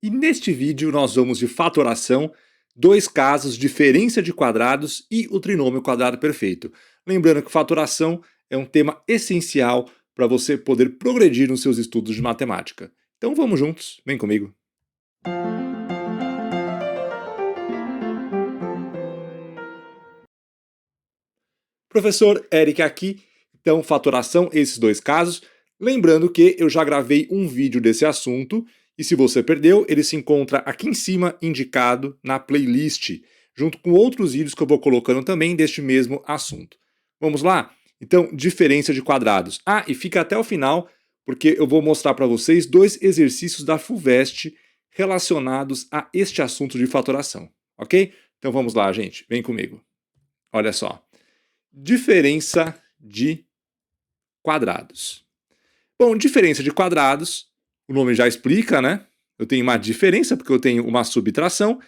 E neste vídeo nós vamos de fatoração, dois casos, diferença de quadrados e o trinômio quadrado perfeito. Lembrando que fatoração é um tema essencial para você poder progredir nos seus estudos de matemática. Então vamos juntos, vem comigo. Professor Eric aqui, então fatoração, esses dois casos. Lembrando que eu já gravei um vídeo desse assunto e se você perdeu, ele se encontra aqui em cima indicado na playlist, junto com outros vídeos que eu vou colocando também deste mesmo assunto. Vamos lá? Então, diferença de quadrados. Ah, e fica até o final, porque eu vou mostrar para vocês dois exercícios da FUVEST relacionados a este assunto de fatoração, ok? Então vamos lá, gente, vem comigo. Olha só. Diferença de quadrados. Bom, diferença de quadrados, o nome já explica, né? Eu tenho uma diferença porque eu tenho uma subtração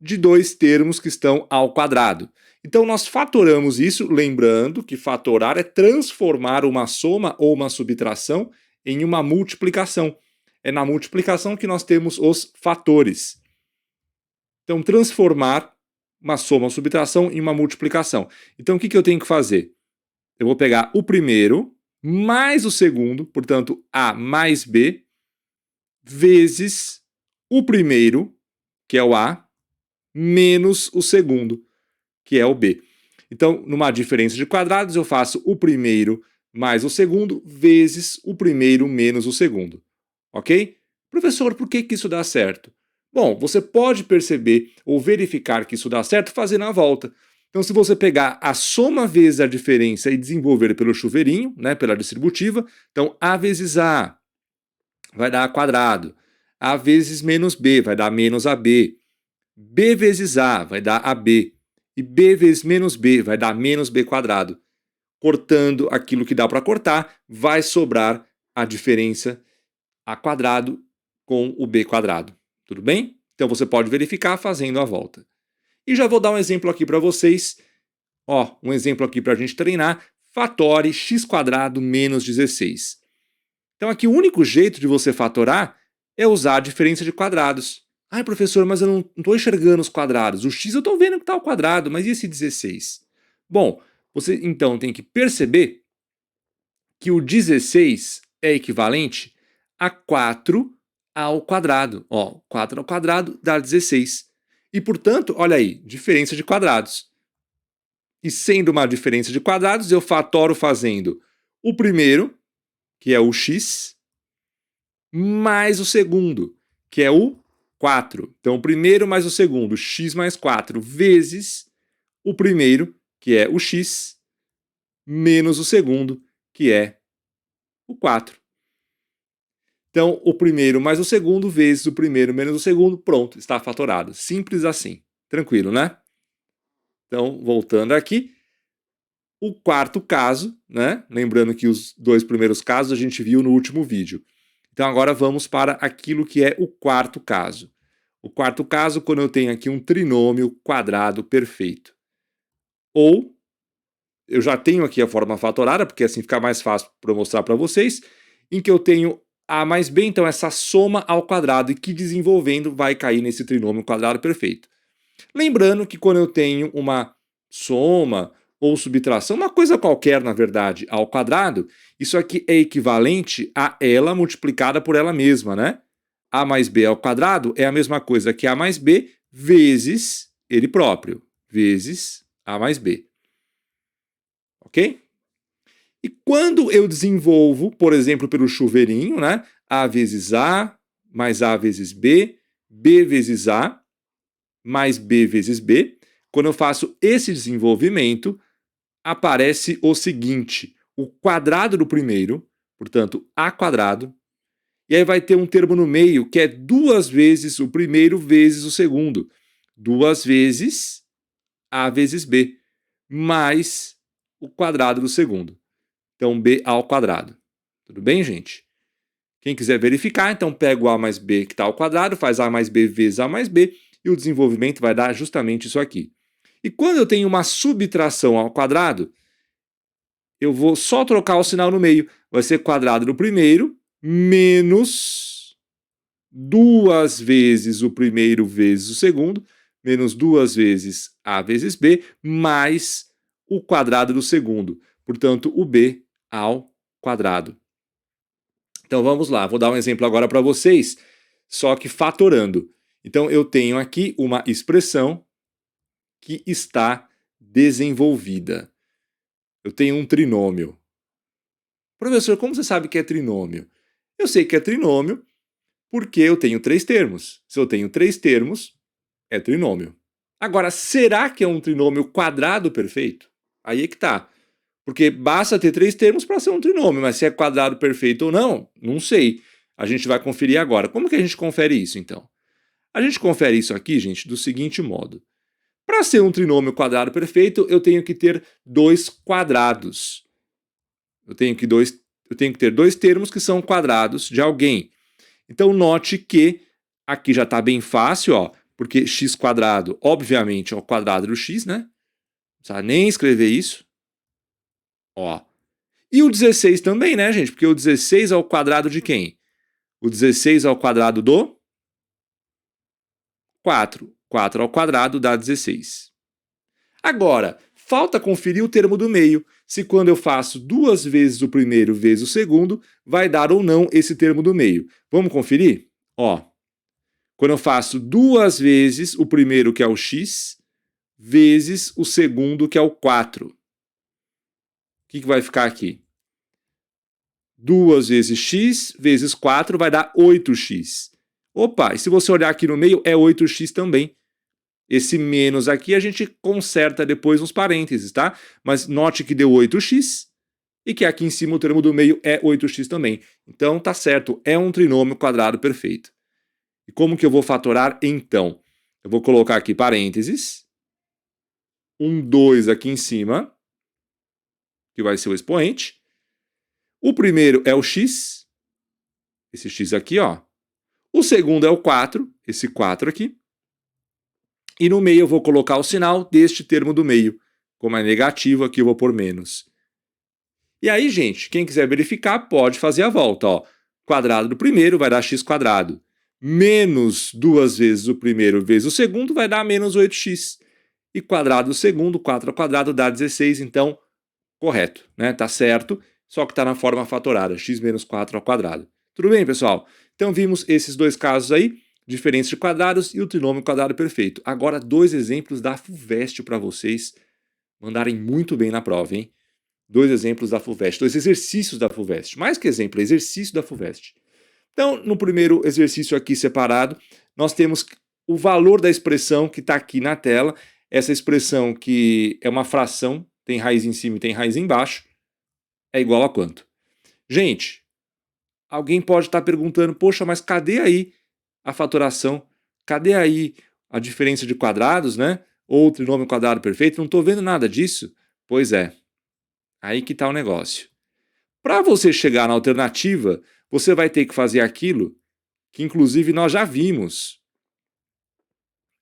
de dois termos que estão ao quadrado. Então nós fatoramos isso, lembrando que fatorar é transformar uma soma ou uma subtração em uma multiplicação. É na multiplicação que nós temos os fatores. Então transformar uma soma ou subtração em uma multiplicação. Então o que eu tenho que fazer? Eu vou pegar o primeiro mais o segundo, portanto, A mais B, vezes o primeiro, que é o A, menos o segundo, que é o B. Então, numa diferença de quadrados, eu faço o primeiro mais o segundo, vezes o primeiro menos o segundo. Ok? Professor, por que isso dá certo? Bom, você pode perceber ou verificar que isso dá certo fazendo a volta. Então, se você pegar a soma vezes a diferença e desenvolver pelo chuveirinho, né, pela distributiva, então A vezes A vai dar A quadrado. A vezes menos B vai dar menos AB. B vezes A vai dar AB. E B vezes menos B vai dar menos B quadrado. Cortando aquilo que dá para cortar, vai sobrar a diferença A quadrado com o B quadrado. Tudo bem? Então você pode verificar fazendo a volta. E já vou dar um exemplo aqui para vocês. Ó, um exemplo aqui para a gente treinar. Fatore x quadrado menos 16. Então aqui o único jeito de você fatorar é usar a diferença de quadrados. Ai, professor, mas eu não estou enxergando os quadrados. O x eu estou vendo que está ao quadrado, mas e esse 16? Bom, você então tem que perceber que o 16 é equivalente a 4 ao quadrado. Ó, 4 ao quadrado dá 16. E, portanto, olha aí, diferença de quadrados. E sendo uma diferença de quadrados, eu fatoro fazendo o primeiro, que é o x, mais o segundo, que é o 4. Então, o primeiro mais o segundo, x mais 4, vezes o primeiro, que é o x, menos o segundo, que é o 4. Então, o primeiro mais o segundo vezes o primeiro menos o segundo, pronto, está fatorado. Simples assim. Tranquilo, né? Então, voltando aqui, o quarto caso, né? Lembrando que os dois primeiros casos a gente viu no último vídeo. Então, agora vamos para aquilo que é o quarto caso. O quarto caso, quando eu tenho aqui um trinômio quadrado perfeito. Ou, eu já tenho aqui a forma fatorada, porque assim fica mais fácil para eu mostrar para vocês, em que eu tenho A mais B, então essa soma ao quadrado, e que desenvolvendo vai cair nesse trinômio quadrado perfeito. Lembrando que quando eu tenho uma soma ou subtração, uma coisa qualquer, na verdade, ao quadrado, isso aqui é equivalente a ela multiplicada por ela mesma, né? A mais B ao quadrado é a mesma coisa que A mais B vezes ele próprio, vezes A mais B. Ok? E quando eu desenvolvo, por exemplo, pelo chuveirinho, né? A vezes A, mais A vezes B, B vezes A, mais B vezes B. Quando eu faço esse desenvolvimento, aparece o seguinte: o quadrado do primeiro, portanto, A quadrado, e aí vai ter um termo no meio que é duas vezes o primeiro vezes o segundo. Duas vezes A vezes B, mais o quadrado do segundo. Então, B ao quadrado. Tudo bem, gente? Quem quiser verificar, então pega o A mais B que está ao quadrado, faz A mais B vezes A mais B, e o desenvolvimento vai dar justamente isso aqui. E quando eu tenho uma subtração ao quadrado, eu vou só trocar o sinal no meio. Vai ser quadrado do primeiro menos 2 vezes o primeiro vezes o segundo, menos 2 vezes A vezes B, mais o quadrado do segundo. Portanto, o B ao quadrado. Então vamos lá, vou dar um exemplo agora para vocês, só que fatorando. Então eu tenho aqui uma expressão que está desenvolvida. Eu tenho um trinômio. Professor, como você sabe que é trinômio? Eu sei que é trinômio porque eu tenho 3 termos. Se eu tenho 3 termos, é trinômio. Agora, será que é um trinômio quadrado perfeito? Aí é que tá. Porque basta ter 3 termos para ser um trinômio, mas se é quadrado perfeito ou não, não sei. A gente vai conferir agora. Como que a gente confere isso, então? A gente confere isso aqui, gente, do seguinte modo. Para ser um trinômio quadrado perfeito, eu tenho que ter 2 quadrados. Eu tenho que ter 2 termos que são quadrados de alguém. Então, note que aqui já está bem fácil, ó, porque x quadrado, obviamente, é o quadrado do x, né? Não precisa nem escrever isso. Ó. E o 16 também, né, gente? Porque o 16 é o quadrado de quem? O 16 é o quadrado do 4. 4 ao quadrado dá 16. Agora, falta conferir o termo do meio. Se quando eu faço 2 vezes o primeiro vezes o segundo, vai dar ou não esse termo do meio. Vamos conferir? Ó. Quando eu faço 2 vezes o primeiro, que é o x, vezes o segundo, que é o 4. O que vai ficar aqui? 2 vezes x vezes 4 vai dar 8x. Opa, e se você olhar aqui no meio, é 8x também. Esse menos aqui a gente conserta depois nos parênteses, tá? Mas note que deu 8x e que aqui em cima o termo do meio é 8x também. Então tá certo, é um trinômio quadrado perfeito. E como que eu vou fatorar então? Eu vou colocar aqui parênteses, um 2 aqui em cima, que vai ser o expoente. O primeiro é o x, esse x aqui, ó. O segundo é o 4, esse 4 aqui. E no meio eu vou colocar o sinal deste termo do meio. Como é negativo, aqui eu vou pôr menos. E aí, gente, quem quiser verificar pode fazer a volta. Ó. Quadrado do primeiro vai dar x quadrado. Menos 2 vezes o primeiro vezes o segundo vai dar menos 8x. E quadrado do segundo, 4 ao quadrado, dá 16. Então, correto, né? Tá certo, só que está na forma fatorada, x menos 4 ao quadrado. Tudo bem, pessoal? Então vimos esses dois casos aí, diferença de quadrados e o trinômio quadrado perfeito. Agora, 2 exemplos da FUVEST para vocês mandarem muito bem na prova, hein? 2 exemplos da FUVEST, 2 exercícios da FUVEST. Mais que exemplo, é exercício da FUVEST. Então, no primeiro exercício aqui separado, nós temos o valor da expressão que está aqui na tela. Essa expressão que é uma fração, tem raiz em cima e tem raiz embaixo, é igual a quanto? Gente, alguém pode estar perguntando, poxa, mas cadê aí a fatoração? Cadê aí a diferença de quadrados, né? Ou o trinômio quadrado perfeito? Não estou vendo nada disso. Pois é, aí que está o negócio. Para você chegar na alternativa, você vai ter que fazer aquilo que inclusive nós já vimos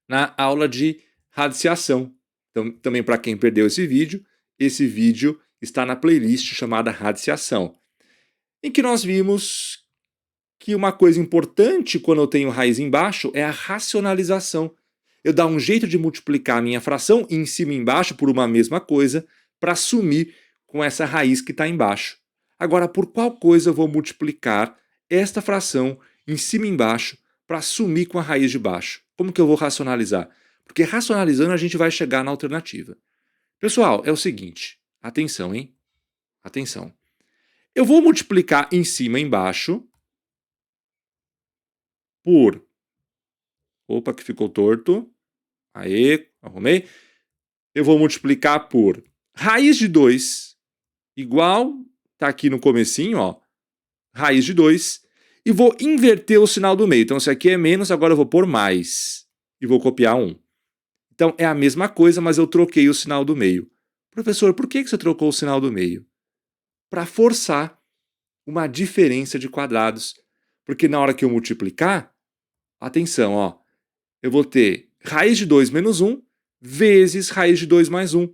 na aula de radiciação. Então, também para quem perdeu esse vídeo está na playlist chamada Radiciação, em que nós vimos que uma coisa importante quando eu tenho raiz embaixo é a racionalização. Eu dar um jeito de multiplicar a minha fração em cima e embaixo por uma mesma coisa para sumir com essa raiz que está embaixo. Agora, por qual coisa eu vou multiplicar esta fração em cima e embaixo para sumir com a raiz de baixo? Como que eu vou racionalizar? Porque racionalizando a gente vai chegar na alternativa. Pessoal, é o seguinte, atenção, hein? Atenção. Eu vou multiplicar em cima e embaixo por... Opa, que ficou torto. Aê, arrumei. Eu vou multiplicar por raiz de 2 igual, tá aqui no comecinho, ó, raiz de 2, e vou inverter o sinal do meio. Então, se aqui é menos, agora eu vou pôr mais, e vou copiar 1. Então, é a mesma coisa, mas eu troquei o sinal do meio. Professor, por que você trocou o sinal do meio? Para forçar uma diferença de quadrados. Porque na hora que eu multiplicar, atenção, ó, eu vou ter raiz de 2 menos 1 vezes raiz de 2 mais 1.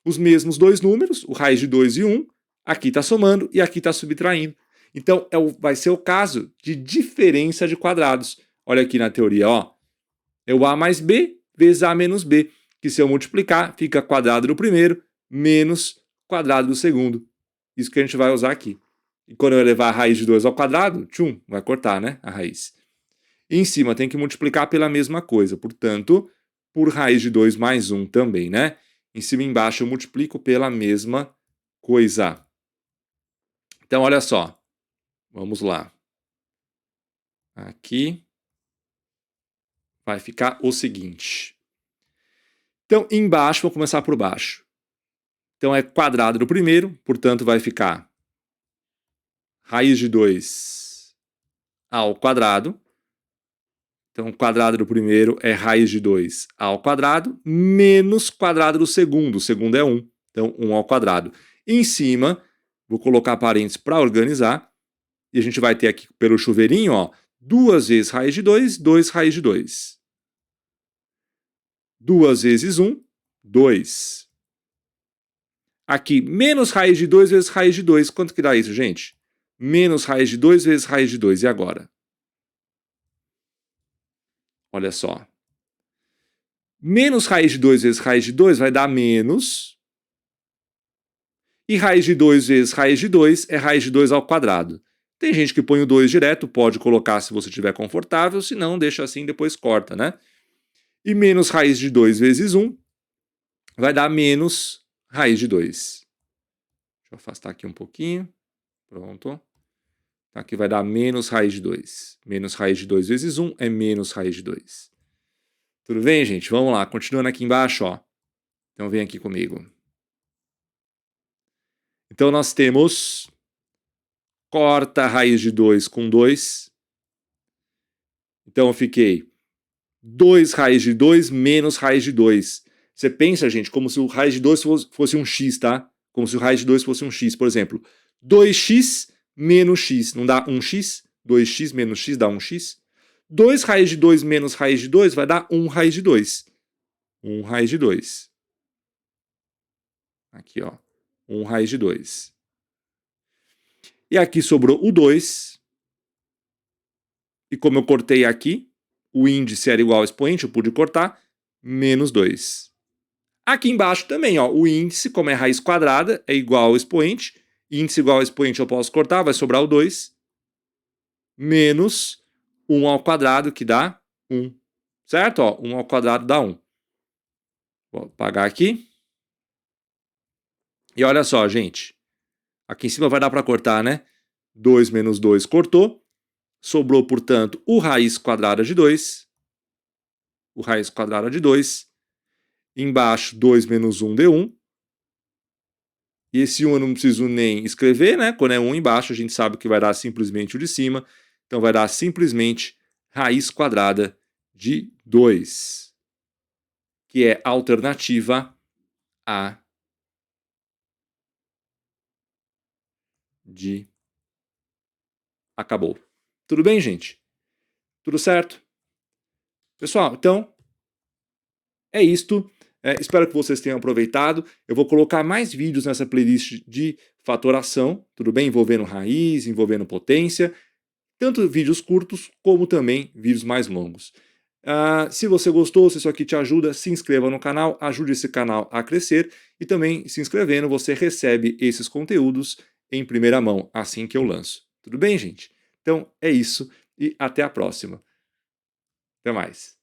Os mesmos dois números, o raiz de 2 e 1, aqui está somando e aqui está subtraindo. Então, vai ser o caso de diferença de quadrados. Olha aqui na teoria, ó. É o A mais B vezes A menos B, que se eu multiplicar, fica quadrado do primeiro menos quadrado do segundo. Isso que a gente vai usar aqui. E quando eu levar a raiz de 2 ao quadrado, tchum, vai cortar, né, a raiz. E em cima tem que multiplicar pela mesma coisa, portanto, por raiz de 2 mais 1 também, né? Em cima e embaixo eu multiplico pela mesma coisa. Então, olha só. Vamos lá. Aqui vai ficar o seguinte. Então, embaixo, vou começar por baixo. Então, é quadrado do primeiro, portanto, vai ficar raiz de 2 ao quadrado. Então, quadrado do primeiro é raiz de 2 ao quadrado, menos quadrado do segundo. O segundo é 1. Então, 1 ao quadrado. Em cima, vou colocar parênteses para organizar. E a gente vai ter aqui, pelo chuveirinho, ó, 2 vezes raiz de 2, 2 raiz de 2. 2 vezes 1, 2. Aqui, menos raiz de 2 vezes raiz de 2. Quanto que dá isso, gente? Menos raiz de 2 vezes raiz de 2. E agora? Olha só. Menos raiz de 2 vezes raiz de 2 vai dar menos. E raiz de 2 vezes raiz de 2 é raiz de 2 ao quadrado. Tem gente que põe o 2 direto, pode colocar se você estiver confortável, se não, deixa assim e depois corta, né? E menos raiz de 2 vezes 1 vai dar menos raiz de 2. Deixa eu afastar aqui um pouquinho. Pronto. Aqui vai dar menos raiz de 2. Menos raiz de 2 vezes 1 é menos raiz de 2. Tudo bem, gente? Vamos lá. Continuando aqui embaixo, ó. Então vem aqui comigo. Então nós temos... Corta a raiz de 2 com 2. Então eu fiquei 2 raiz de 2 menos raiz de 2. Você pensa, gente, como se o raiz de 2 fosse um x, tá? Como se o raiz de 2 fosse um x. Por exemplo, 2x menos x. Não dá 1x? 2x menos x dá 1x. 2 raiz de 2 menos raiz de 2 vai dar 1 raiz de 2. 1 raiz de 2. Aqui, ó. 1 raiz de 2. E aqui sobrou o 2. E como eu cortei aqui, o índice era igual ao expoente, eu pude cortar, menos 2. Aqui embaixo também, ó, o índice, como é raiz quadrada, é igual ao expoente. Índice igual ao expoente eu posso cortar, vai sobrar o 2. Menos 1 ao quadrado, que dá 1. Certo? Ó, 1 ao quadrado dá 1. Vou apagar aqui. E olha só, gente. Aqui em cima vai dar para cortar, né? 2 menos 2 cortou. Sobrou, portanto, o raiz quadrada de 2. O raiz quadrada de 2. Embaixo, 2 menos 1 deu 1. E esse 1 eu não preciso nem escrever, né? Quando é 1 embaixo, a gente sabe que vai dar simplesmente o de cima. Então, vai dar simplesmente raiz quadrada de 2. Que é a alternativa A de... Acabou. Tudo bem, gente? Tudo certo? Pessoal, então, é isto. Espero que vocês tenham aproveitado. Eu vou colocar mais vídeos nessa playlist de fatoração, tudo bem? Envolvendo raiz, envolvendo potência. Tanto vídeos curtos, como também vídeos mais longos. Se você gostou, se isso aqui te ajuda, se inscreva no canal, ajude esse canal a crescer. E também, se inscrevendo, você recebe esses conteúdos em primeira mão, assim que eu lanço. Tudo bem, gente? Então, é isso e até a próxima. Até mais.